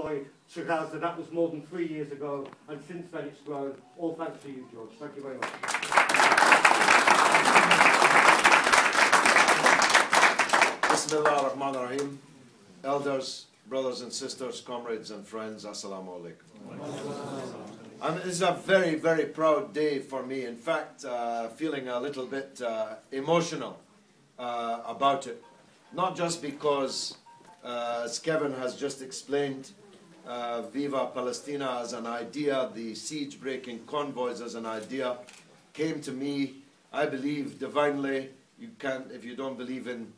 to Gaza. That was more than 3 years ago, and since then it's grown. All thanks to you, George. Thank you very much. Bismillah ar-Rahman ar-Rahim. Elders, brothers and sisters, comrades and friends, Assalamu alaikum. And this is a very, very proud day for me. In fact, feeling a little bit emotional about it. Not just because, as Kevin has just explained, Viva Palestina as an idea, the siege-breaking convoys as an idea, came to me, I believe, divinely. You can't, if you don't believe in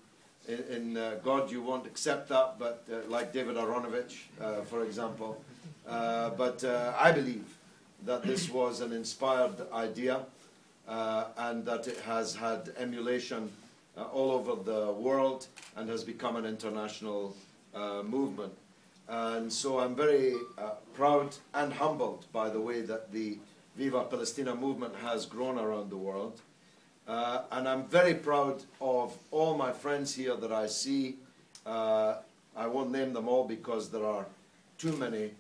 God, you won't accept that, but like David Aronovich, for example. But I believe that this was an inspired idea and that it has had emulation all over the world and has become an international movement. And so I'm very proud and humbled by the way that the Viva Palestina movement has grown around the world. And I'm very proud of all my friends here that I see. I won't name them all because there are too many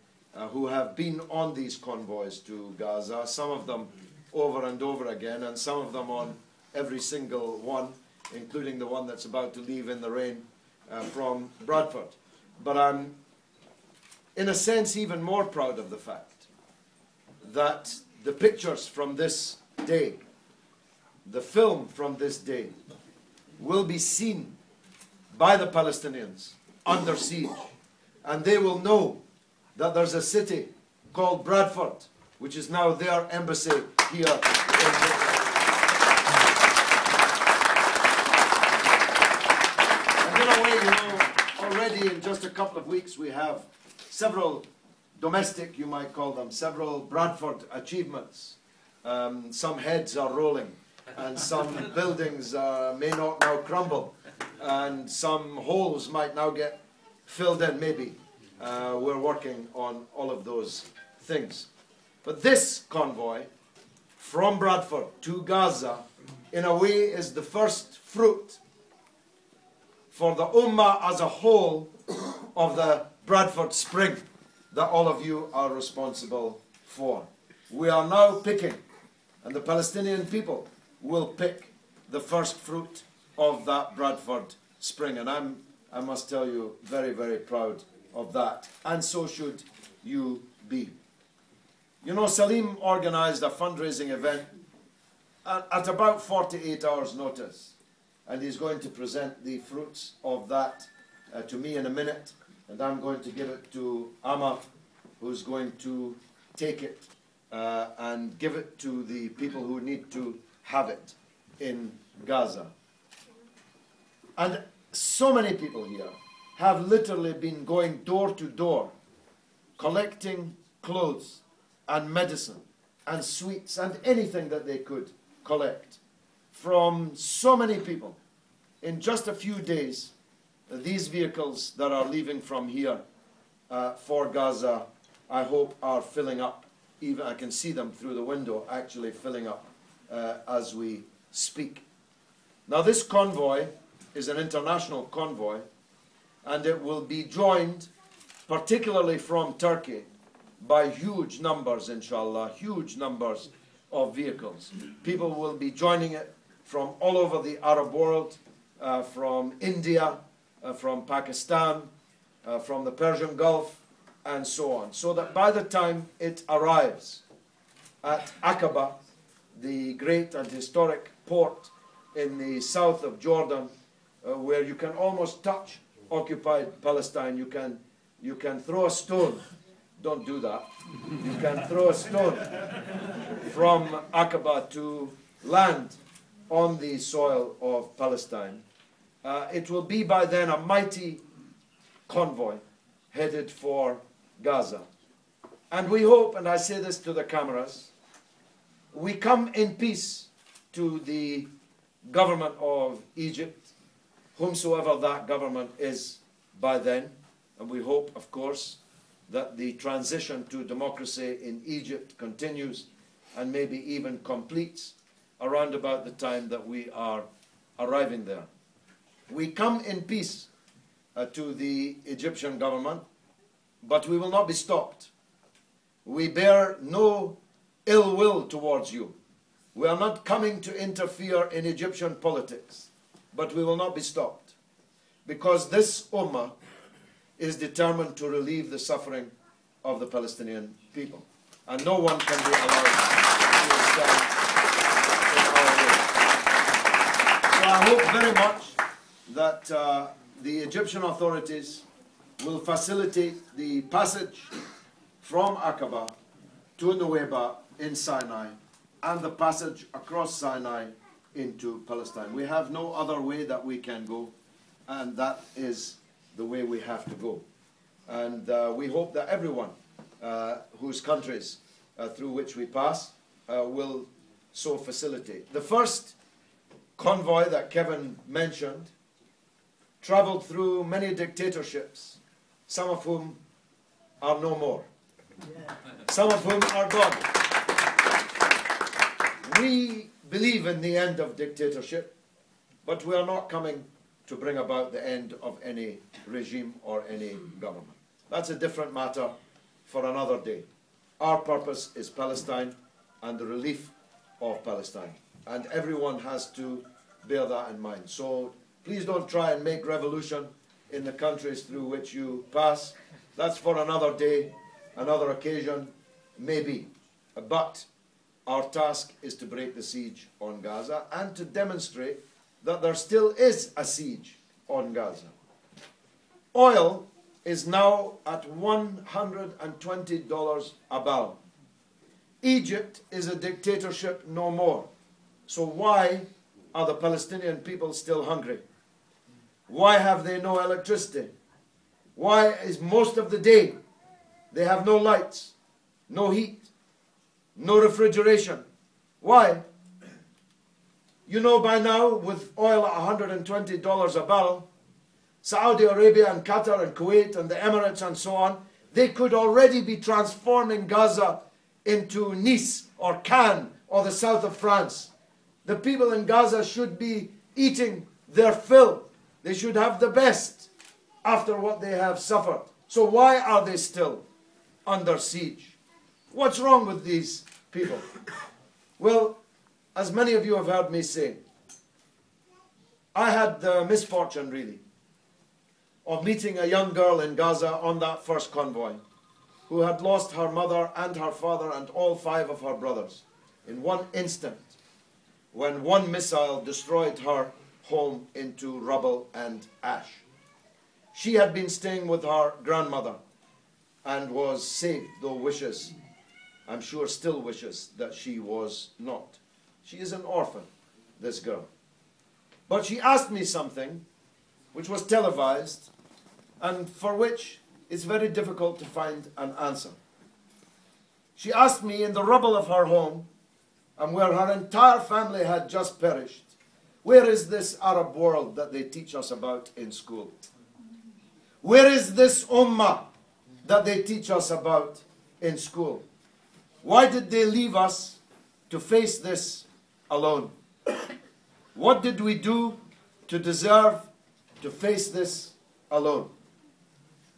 who have been on these convoys to Gaza, some of them over and over again, and some of them on every single one, including the one that's about to leave in the rain from Bradford. But I'm, in a sense, even more proud of the fact that the pictures from this day, the film from this day, will be seen by the Palestinians under siege, and they will know that there's a city called Bradford, which is now their embassy here in Britain. And in a way, you know, already in just a couple of weeks we have several domestic, you might call them, several Bradford achievements. Some heads are rolling, and some buildings may not now crumble, and some holes might now get filled in, maybe. We're working on all of those things. But this convoy from Bradford to Gaza, in a way, is the first fruit for the Ummah as a whole of the Bradford Spring that all of you are responsible for. We are now picking, and the Palestinian people will pick the first fruit of that Bradford Spring. And I must tell you, very, very proud of that. And so should you be. You know, Salim organized a fundraising event at about 48 hours notice. And he's going to present the fruits of that to me in a minute. And I'm going to give it to Amma, who's going to take it and give it to the people who need to have it in Gaza. And so many people here have literally been going door to door, collecting clothes and medicine and sweets and anything that they could collect from so many people. In just a few days, these vehicles that are leaving from here for Gaza, I hope, are filling up. Even I can see them through the window actually filling up as we speak. Now, this convoy is an international convoy, and it will be joined, particularly from Turkey, by huge numbers, inshallah, huge numbers of vehicles. People will be joining it from all over the Arab world, from India, from Pakistan, from the Persian Gulf, and so on. So that by the time it arrives at Aqaba, the great and historic port in the south of Jordan, where you can almost touch occupied Palestine, you can throw a stone. Don't do that. You can throw a stone from Aqaba to land on the soil of Palestine. It will be by then a mighty convoy headed for Gaza. And we hope, and I say this to the cameras, we come in peace to the government of Egypt, whomsoever that government is by then. And we hope, of course, that the transition to democracy in Egypt continues and maybe even completes around about the time that we are arriving there. We come in peace to the Egyptian government, but we will not be stopped. We bear no ill will towards you. We are not coming to interfere in Egyptian politics, but we will not be stopped, because this ummah is determined to relieve the suffering of the Palestinian people, and no one can be allowed to stand in our way. So I hope very much that the Egyptian authorities will facilitate the passage from Aqaba to Nuweiba in Sinai, and the passage across Sinai into Palestine. We have no other way that we can go, and that is the way we have to go. And we hope that everyone whose countries through which we pass will so facilitate. The first convoy that Kevin mentioned traveled through many dictatorships, some of whom are no more, some of whom are gone. We believe in the end of dictatorship, but we are not coming to bring about the end of any regime or any government. That's a different matter for another day. Our purpose is Palestine and the relief of Palestine, and everyone has to bear that in mind. So please don't try and make revolution in the countries through which you pass. That's for another day, another occasion, maybe. But our task is to break the siege on Gaza and to demonstrate that there still is a siege on Gaza. Oil is now at $120 a barrel. Egypt is a dictatorship no more. So why are the Palestinian people still hungry? Why have they no electricity? Why is most of the day they have no lights, no heat, no refrigeration? Why? You know by now, with oil at $120 a barrel, Saudi Arabia and Qatar and Kuwait and the Emirates and so on, they could already be transforming Gaza into Nice or Cannes or the south of France. The people in Gaza should be eating their fill. They should have the best after what they have suffered. So why are they still under siege? What's wrong with these people? Well, as many of you have heard me say, I had the misfortune, really, of meeting a young girl in Gaza on that first convoy who had lost her mother and her father and all 5 of her brothers in one instant when one missile destroyed her home into rubble and ash. She had been staying with her grandmother and was saved, though wishes, I'm sure still wishes, that she was not. She is an orphan, this girl. But she asked me something which was televised and for which it's very difficult to find an answer. She asked me, in the rubble of her home and where her entire family had just perished, where is this Arab world that they teach us about in school? Where is this ummah that they teach us about in school? Why did they leave us to face this alone? What did we do to deserve to face this alone?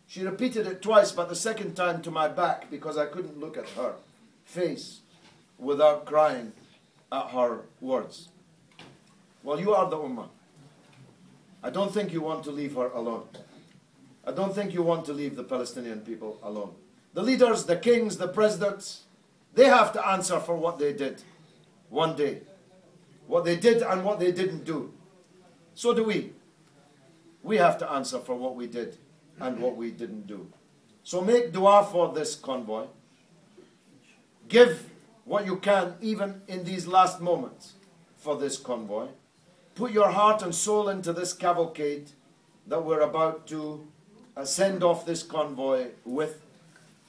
She repeated it twice, but the second time to my back, because I couldn't look at her face without crying at her words. Well, you are the ummah. I don't think you want to leave her alone. I don't think you want to leave the Palestinian people alone. The leaders, the kings, the presidents, they have to answer for what they did one day. What they did and what they didn't do. So do we. We have to answer for what we did and what we didn't do. So make dua for this convoy. Give what you can, even in these last moments, for this convoy. Put your heart and soul into this cavalcade that we're about to send off this convoy with.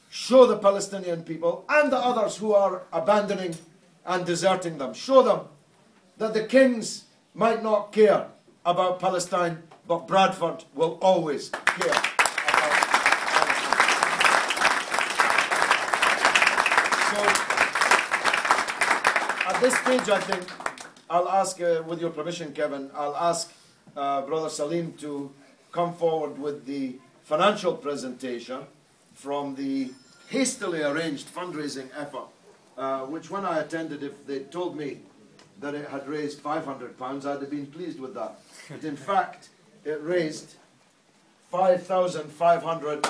Show the Palestinian people and the others who are abandoning and deserting them. Show them that the kings might not care about Palestine, but Bradford will always care about Palestine. So, at this stage, I think, I'll ask, with your permission, Kevin, I'll ask Brother Salim to come forward with the financial presentation from the hastily arranged fundraising effort, which when I attended, if they told me that it had raised £500, I'd have been pleased with that. But in fact, it raised £5,530.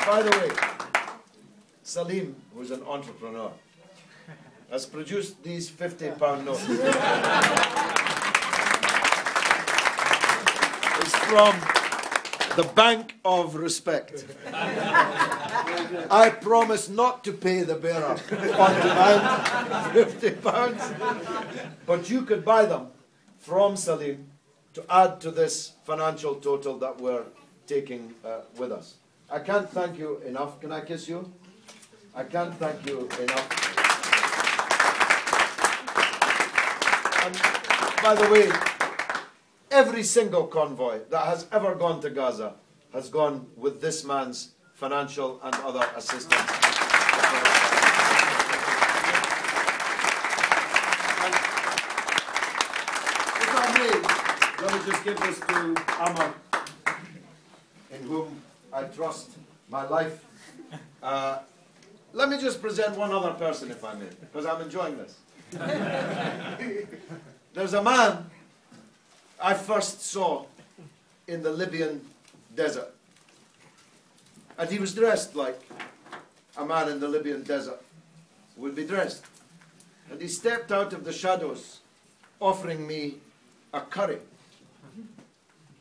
By the way, Salim, who's an entrepreneur, has produced these £50 notes. It's from the Bank of Respect. I promise not to pay the bearer on demand £50, but you could buy them from Salim to add to this financial total that we're taking with us. I can't thank you enough. Can I kiss you? I can't thank you enough. And by the way, every single convoy that has ever gone to Gaza has gone with this man's financial and other assistance. And if I may, let me just give this to Amar, in whom I trust my life. Let me just present one other person, if I may, because I'm enjoying this. There's a man I first saw in the Libyan desert. And he was dressed like a man in the Libyan desert would be dressed. And he stepped out of the shadows, offering me a curry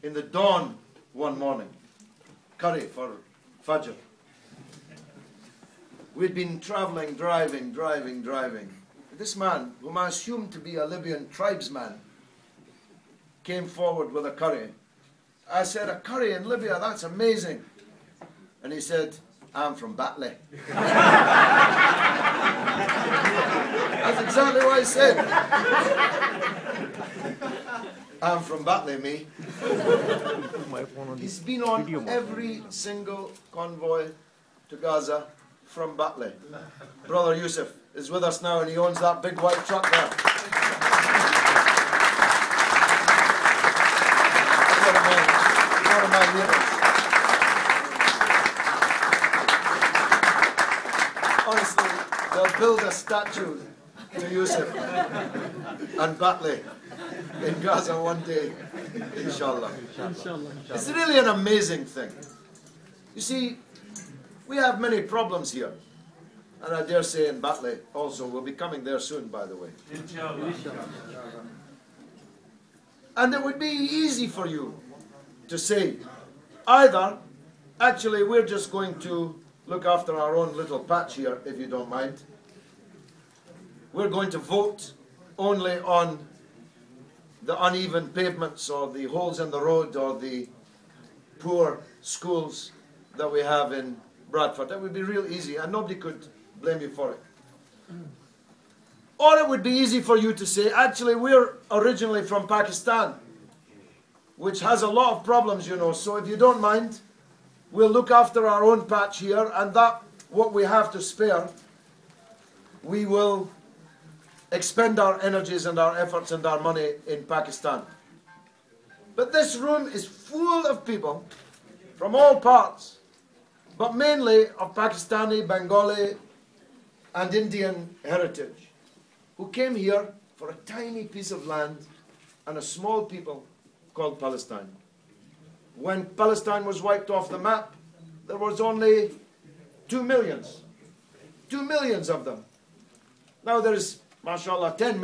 in the dawn one morning. Curry for Fajr. We'd been traveling, driving. This man, whom I assumed to be a Libyan tribesman, came forward with a curry. I said, "A curry in Libya, that's amazing." And he said, "I'm from Batley." That's exactly what he said. "I'm from Batley, me." He's been on every single convoy to Gaza from Batley. Brother Yusuf is with us now, and he owns that big white truck there. One of my neighbors. Honestly, they'll build a statue to Yusuf and Batley in Gaza one day, inshallah. It's really an amazing thing. You see, we have many problems here. And I dare say in Batley also. We'll be coming there soon, by the way. And it would be easy for you to say, either, actually, we're just going to look after our own little patch here, if you don't mind. We're going to vote only on the uneven pavements or the holes in the road or the poor schools that we have in Bradford. That would be real easy, and nobody could blame you for it. Or it would be easy for you to say, actually, we're originally from Pakistan, which has a lot of problems, you know, so if you don't mind, we'll look after our own patch here, and that, what we have to spare, we will expend our energies and our efforts and our money in Pakistan. But this room is full of people from all parts, but mainly of Pakistani, Bengali, and Indian heritage, who came here for a tiny piece of land and a small people called Palestine. When Palestine was wiped off the map, there was only 2 million. 2 million of them. Now there is, mashallah, 10 million.